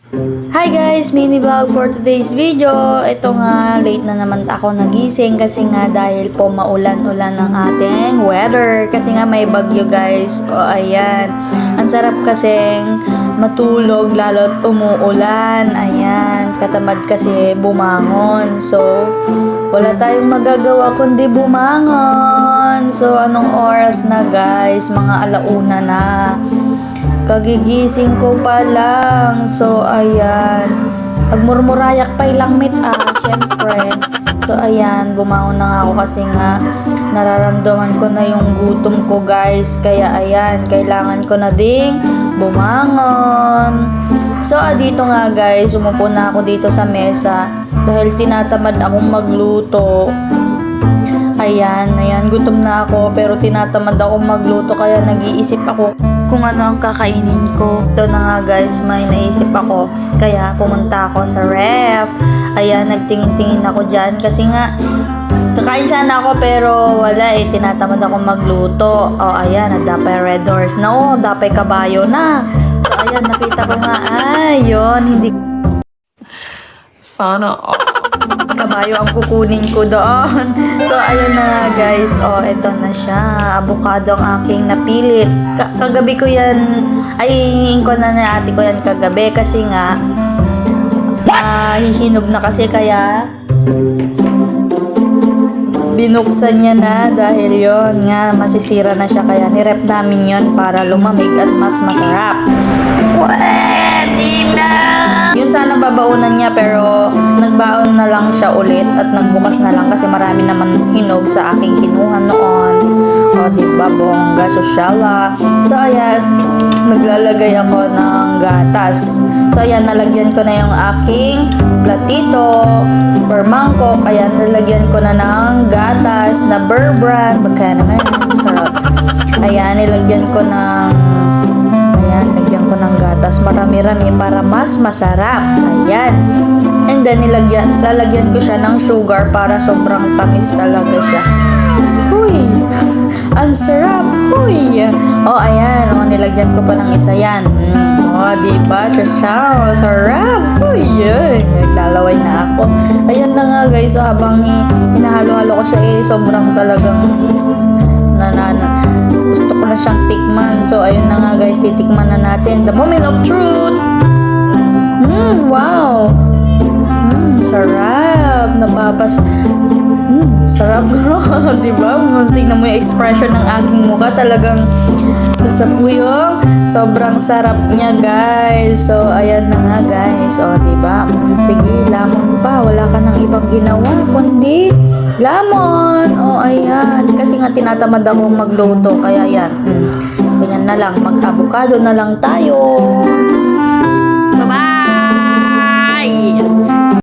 Hi guys! Mini vlog for today's video. Ito nga, late na naman ako nagising kasi nga dahil po maulan-ulan ang ating weather. Kasi nga may bagyo guys. O ayan. Ang sarap kasing matulog lalo't umuulan. Ayan. Katamad kasi bumangon. So, wala tayong magagawa kundi bumangon. So, anong oras na guys? Mga alauna na. Kagigising ko pa lang. So, ayan. Agmurmurayak pa ilang syempre. So, ayan. Bumangon na nga ako kasi nga nararamdaman ko na yung gutom ko, guys. Kaya, ayan. Kailangan ko na ding bumangon. So, dito nga, guys. Umupo na ako dito sa mesa. Dahil tinatamad akong magluto. Ayan. Gutom na ako. Pero tinatamad akong magluto. Kaya nag-iisip ako kung ano ang kakainin ko. Ito na nga guys, may naisip ako. Kaya pumunta ako sa ref. Ayan, nagtingin-tingin ako dyan. Kasi nga, kakain sana ako pero wala tinatamad ako magluto. O ayan, nagdapay red horse na. Dapay kabayo na. So ayan, nakita ko nga. Ayun, hindi sana kabayo ang kukunin ko doon. So, ayun na nga guys. Ito na siya. Avocado ang aking napili. Kagabi ko yan, hihingi ko na ate ko yan kagabi kasi nga, hihinog na kasi kaya, binuksan niya na dahil yon nga, masisira na siya. Kaya nirep namin yon para lumamig at mas masarap. Pwede na! Yun sana babaunan niya pero nagbaon na lang siya ulit at nagbukas na lang kasi marami naman hinog sa aking kinuha noon. Diba, bongga, sosyala. So, ayan, naglalagay ako ng gatas. So, ayan, nalagyan ko na yung aking platito or mangkok. Ayan, nalagyan ko na ng gatas na Burr Brand. Baka naman, charot. Ayan, nilagyan ko ng lagyan ko ng gatas marami-rami para mas masarap. Ayan. And then lalagyan ko siya ng sugar para sobrang tamis talaga siya. Huy! Ang sarap! Huy! Ayan. Nilagyan ko pa ng isa yan. Diba? Siya. Sarap! Huy! Naglalaway na ako. Ayan na nga guys. So, habang hinahalo-halo ko siya sobrang talagang gusto ko na siyang tikman. So, ayun na nga guys, titikman na natin. The moment of truth! Wow! Sarap! Nababas. Sarap ko. Diba? Tingnan mo yung expression ng aking mukha. Talagang lasap mo yung sobrang sarap niya guys. So, ayan na nga guys. Diba? Sige, lamon pa. Wala ka ng ibang ginawa, kundi lamon. Ayan. Kasi nga tinatamad ako magluto. Kaya yan. Ganyan na lang. Mag-avocado na lang tayo. Bye-bye!